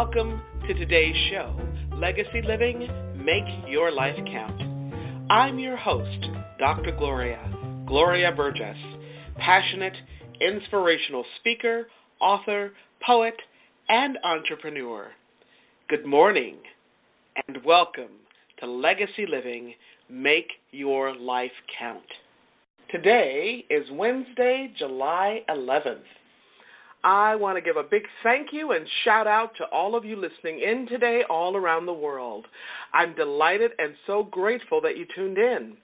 Welcome to today's show, Legacy Living, Make Your Life Count. I'm your host, Dr. Gloria Burgess, passionate, inspirational speaker, author, poet, and entrepreneur. Good morning, and welcome to Legacy Living, Make Your Life Count. Today is Wednesday, July 11th. I want to give a big thank you and shout out to all of you listening in today all around the world. I'm delighted and so grateful that you tuned in.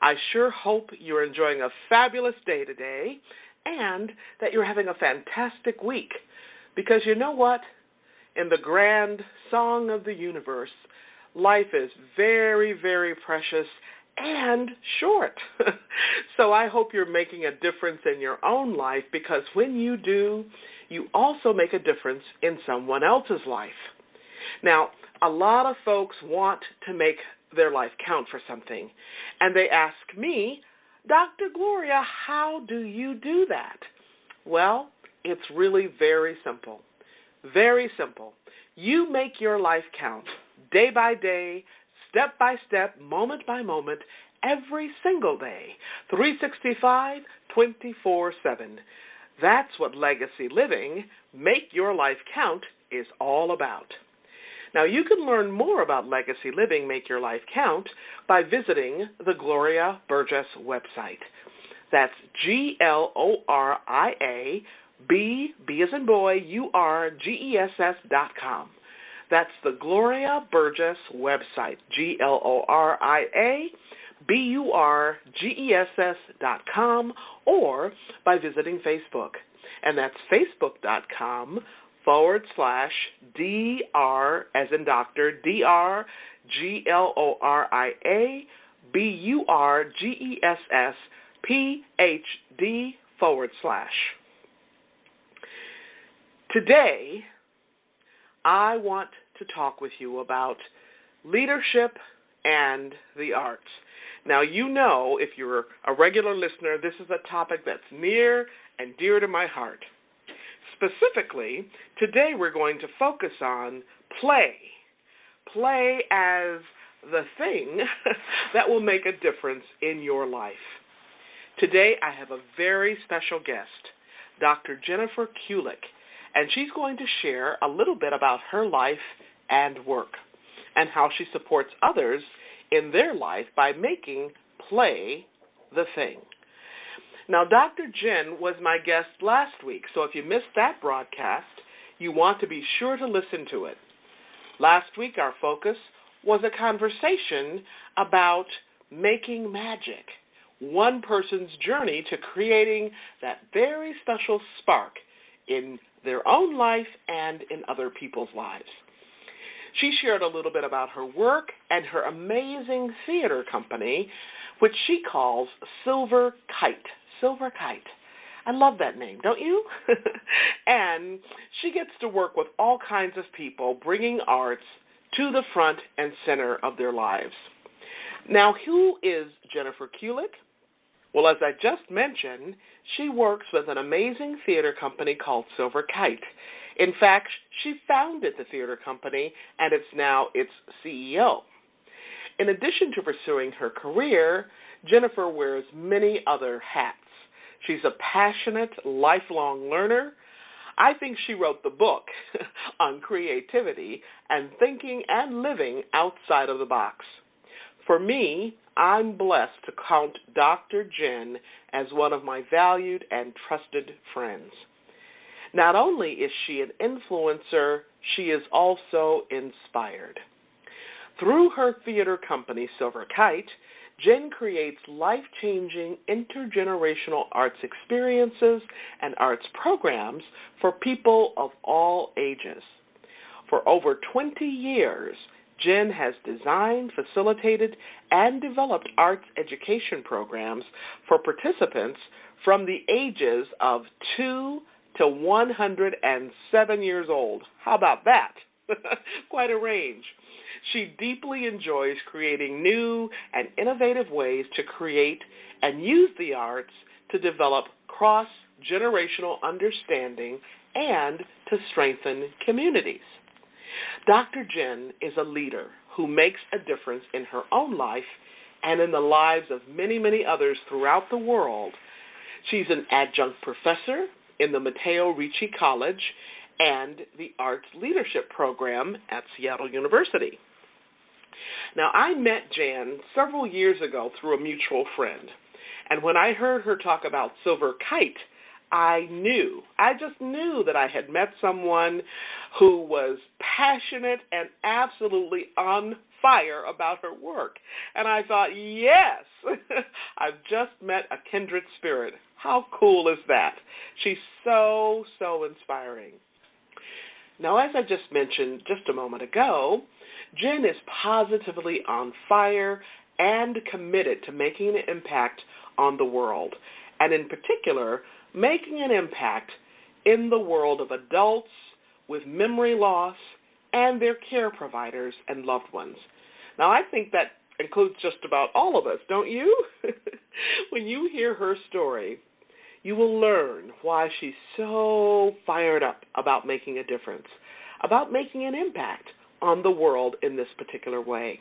I sure hope you're enjoying a fabulous day today and that you're having a fantastic week. Because you know what? In the grand song of the universe, life is very, very precious and short. So I hope you're making a difference in your own life, because when you do, you also make a difference in someone else's life. Now, a lot of folks want to make their life count for something, and they ask me, Dr. Gloria, how do you do that? Well, it's really very simple. Very simple. You make your life count day by day, step by step, moment by moment, every single day, 365, 24/7. That's what Legacy Living, Make Your Life Count, is all about. Now, you can learn more about Legacy Living, Make Your Life Count by visiting the Gloria Burgess website. That's Gloria, B as in boy, URGESS.com. That's the Gloria Burgess website, GloriaBurgess.com, or by visiting Facebook. And that's facebook.com/DR, as in doctor, DR, GloriaBurgess, Today, I want to talk with you about leadership and the arts. Now, you know, if you're a regular listener, this is a topic that's near and dear to my heart. Specifically, today we're going to focus on play. Play as the thing that will make a difference in your life. Today, I have a very special guest, Dr. Jennifer Kulik, and she's going to share a little bit about her life and work and how she supports others in their life by making play the thing. Now, Dr. Jen was my guest last week, so if you missed that broadcast, you want to be sure to listen to it. Last week, our focus was a conversation about making magic, one person's journey to creating that very special spark in their own life and in other people's lives. She shared a little bit about her work and her amazing theater company, which she calls Silver Kite. Silver Kite. I love that name, don't you? And she gets to work with all kinds of people, bringing arts to the front and center of their lives. Now, who is Jennifer Kulik? Well, as I just mentioned, she works with an amazing theater company called Silver Kite. In fact, she founded the theater company, and it's now its CEO. In addition to pursuing her career, Jennifer wears many other hats. She's a passionate, lifelong learner. I think she wrote the book on creativity and thinking and living outside of the box. For me, I'm blessed to count Dr. Jen as one of my valued and trusted friends. Not only is she an influencer, she is also inspired. Through her theater company, Silver Kite, Jen creates life-changing intergenerational arts experiences and arts programs for people of all ages. For over 20 years, Jen has designed, facilitated, and developed arts education programs for participants from the ages of 2 to 107 years old. How about that? Quite a range. She deeply enjoys creating new and innovative ways to create and use the arts to develop cross-generational understanding and to strengthen communities. Dr. Jen is a leader who makes a difference in her own life and in the lives of many, many others throughout the world. She's an adjunct professor in the Mateo Ricci College and the Arts Leadership Program at Seattle University. Now, I met Jan several years ago through a mutual friend, and when I heard her talk about Silver Kite, I just knew that I had met someone who was passionate and absolutely on fire about her work. And I thought, yes, I've just met a kindred spirit. How cool is that? She's so, so inspiring. Now, as I just mentioned just a moment ago, Jen is positively on fire and committed to making an impact on the world, and in particular, making an impact in the world of adults with memory loss and their care providers and loved ones. Now, I think that includes just about all of us, don't you? When you hear her story, you will learn why she's so fired up about making a difference, about making an impact on the world in this particular way.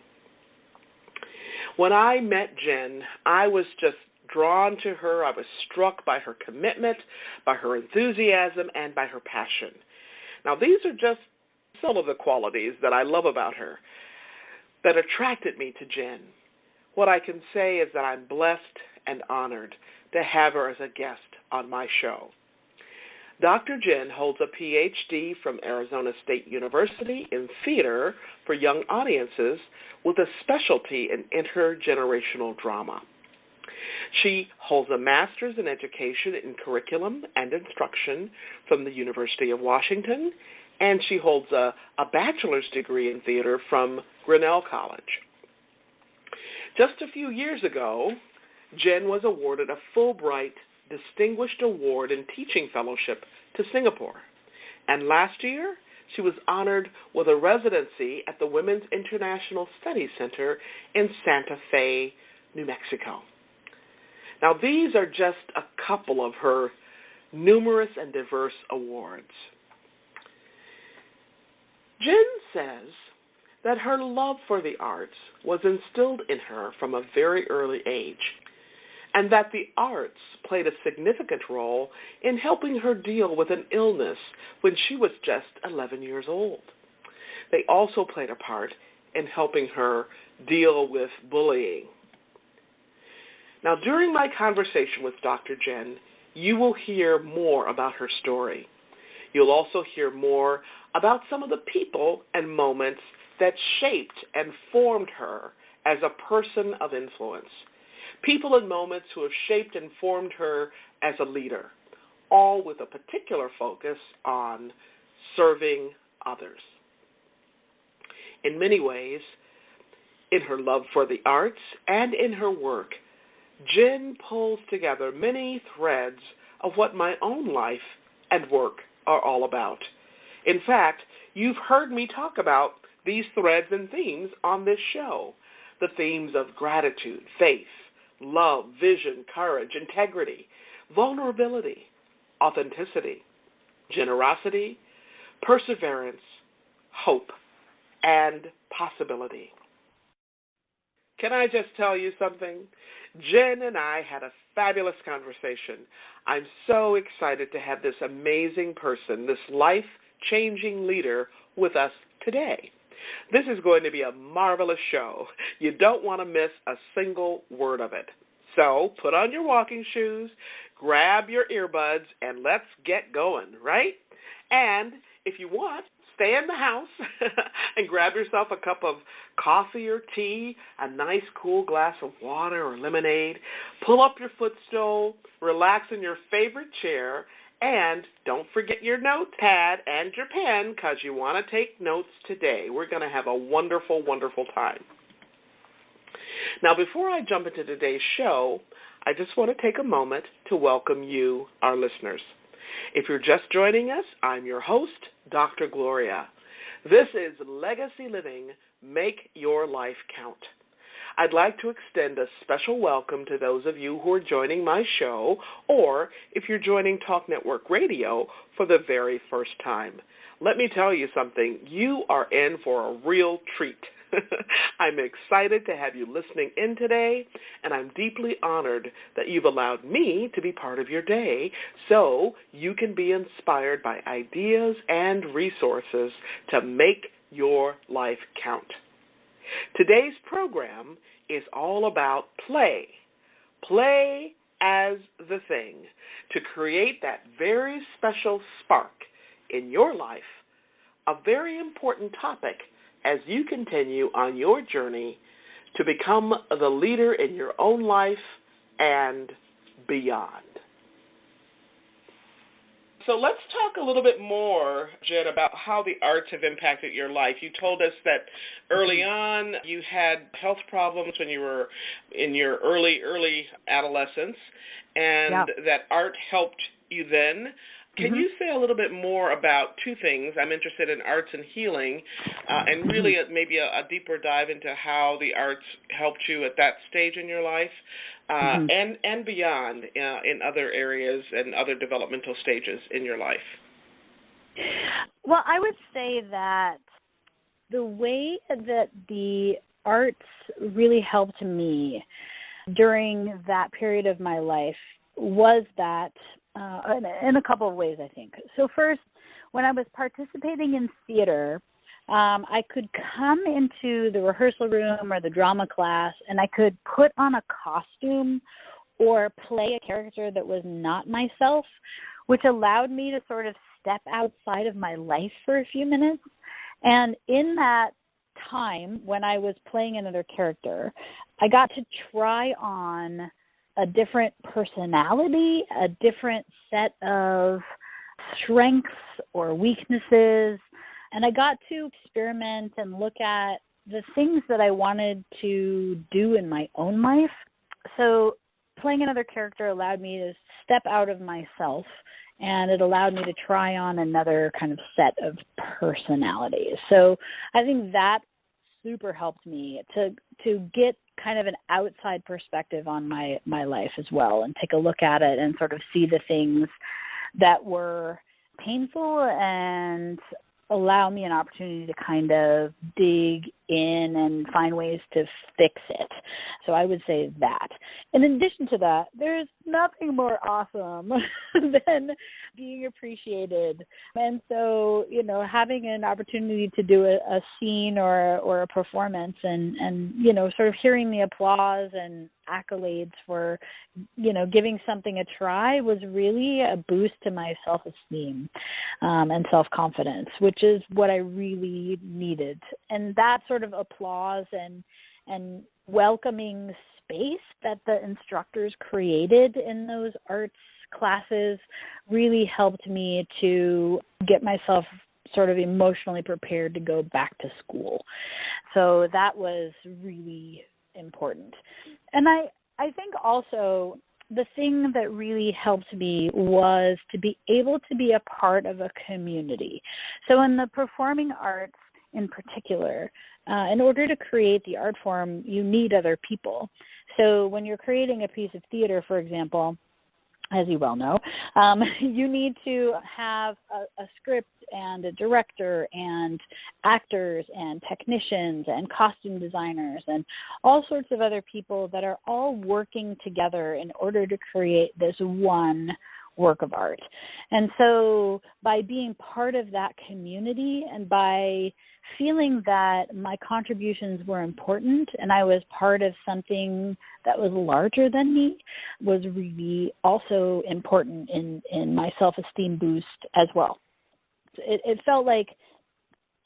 When I met Jen, I was just drawn to her. I was struck by her commitment, by her enthusiasm, and by her passion. Now, these are just some of the qualities that I love about her that attracted me to Jen. What I can say is that I'm blessed and honored to have her as a guest on my show. Dr. Jen holds a Ph.D. from Arizona State University in theater for young audiences with a specialty in intergenerational drama. She holds a master's in education in curriculum and instruction from the University of Washington, and she holds a bachelor's degree in theater from Grinnell College. Just a few years ago, Jen was awarded a Fulbright Distinguished Award in Teaching Fellowship to Singapore. And last year, she was honored with a residency at the Women's International Studies Center in Santa Fe, New Mexico. Now, these are just a couple of her numerous and diverse awards. Jen says that her love for the arts was instilled in her from a very early age, and that the arts played a significant role in helping her deal with an illness when she was just 11 years old. They also played a part in helping her deal with bullying. Now, during my conversation with Dr. Jen, you will hear more about her story. You'll also hear more about some of the people and moments that shaped and formed her as a person of influence. People and moments who have shaped and formed her as a leader, all with a particular focus on serving others. In many ways, in her love for the arts and in her work, Jen pulls together many threads of what my own life and work are all about. In fact, you've heard me talk about these threads and themes on this show, the themes of gratitude, faith, love, vision, courage, integrity, vulnerability, authenticity, generosity, perseverance, hope, and possibility. Can I just tell you something? Jen and I had a fabulous conversation. I'm so excited to have this amazing person, this life-changing leader with us today. This is going to be a marvelous show. You don't want to miss a single word of it. So put on your walking shoes, grab your earbuds, and let's get going, right? And if you want, stay in the house and grab yourself a cup of coffee or tea, a nice cool glass of water or lemonade, pull up your footstool, relax in your favorite chair, and don't forget your notepad and your pen because you want to take notes today. We're going to have a wonderful, wonderful time. Now, before I jump into today's show, I just want to take a moment to welcome you, our listeners. If you're just joining us, I'm your host, Dr. Gloria. This is Legacy Living, Make Your Life Count. I'd like to extend a special welcome to those of you who are joining my show, or if you're joining Talk Network Radio for the very first time. Let me tell you something, you are in for a real treat. I'm excited to have you listening in today, and I'm deeply honored that you've allowed me to be part of your day so you can be inspired by ideas and resources to make your life count. Today's program is all about play. Play as the thing to create that very special spark in your life, a very important topic as you continue on your journey to become the leader in your own life and beyond. So let's talk a little bit more, Jen, about how the arts have impacted your life. You told us that early on you had health problems when you were in your early adolescence, and that art helped you then. Can you say a little bit more about two things? I'm interested in arts and healing, and really maybe a deeper dive into how the arts helped you at that stage in your life and beyond in other areas and other developmental stages in your life. Well, I would say that the way that the arts really helped me during that period of my life was that in a couple of ways, I think. So first, when I was participating in theater, I could come into the rehearsal room or the drama class, and I could put on a costume or play a character that was not myself, which allowed me to sort of step outside of my life for a few minutes. And in that time, when I was playing another character, I got to try on a different personality, a different set of strengths or weaknesses, and I got to experiment and look at the things that I wanted to do in my own life. So playing another character allowed me to step out of myself, and it allowed me to try on another kind of set of personalities. So I think that super helped me to get kind of an outside perspective on my life as well, and take a look at it and sort of see the things that were painful and allow me an opportunity to kind of dig in and find ways to fix it. So I would say that. In addition to that, there's nothing more awesome than being appreciated. And so, having an opportunity to do a scene or a performance and, sort of hearing the applause and accolades for, giving something a try was really a boost to my self-esteem and self-confidence, which is what I really needed. And that sort of applause and welcoming space that the instructors created in those arts classes really helped me to get myself sort of emotionally prepared to go back to school. So that was really important. And I think also the thing that really helped me was to be able to be a part of a community. So in the performing arts in particular, in order to create the art form, you need other people. So when you're creating a piece of theater, for example, as you well know, you need to have a script and a director and actors and technicians and costume designers and all sorts of other people that are all working together in order to create this one work of art. And so by being part of that community and by feeling that my contributions were important and I was part of something that was larger than me was really also important in my self-esteem boost as well. It felt like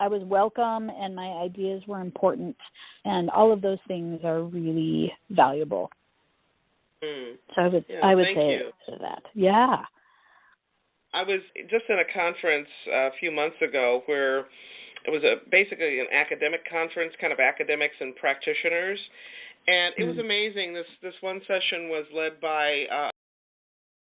I was welcome and my ideas were important, and all of those things are really valuable. So I would say that. Yeah. I was just in a conference a few months ago where it was basically an academic conference, kind of academics and practitioners, and it was amazing. This one session was led by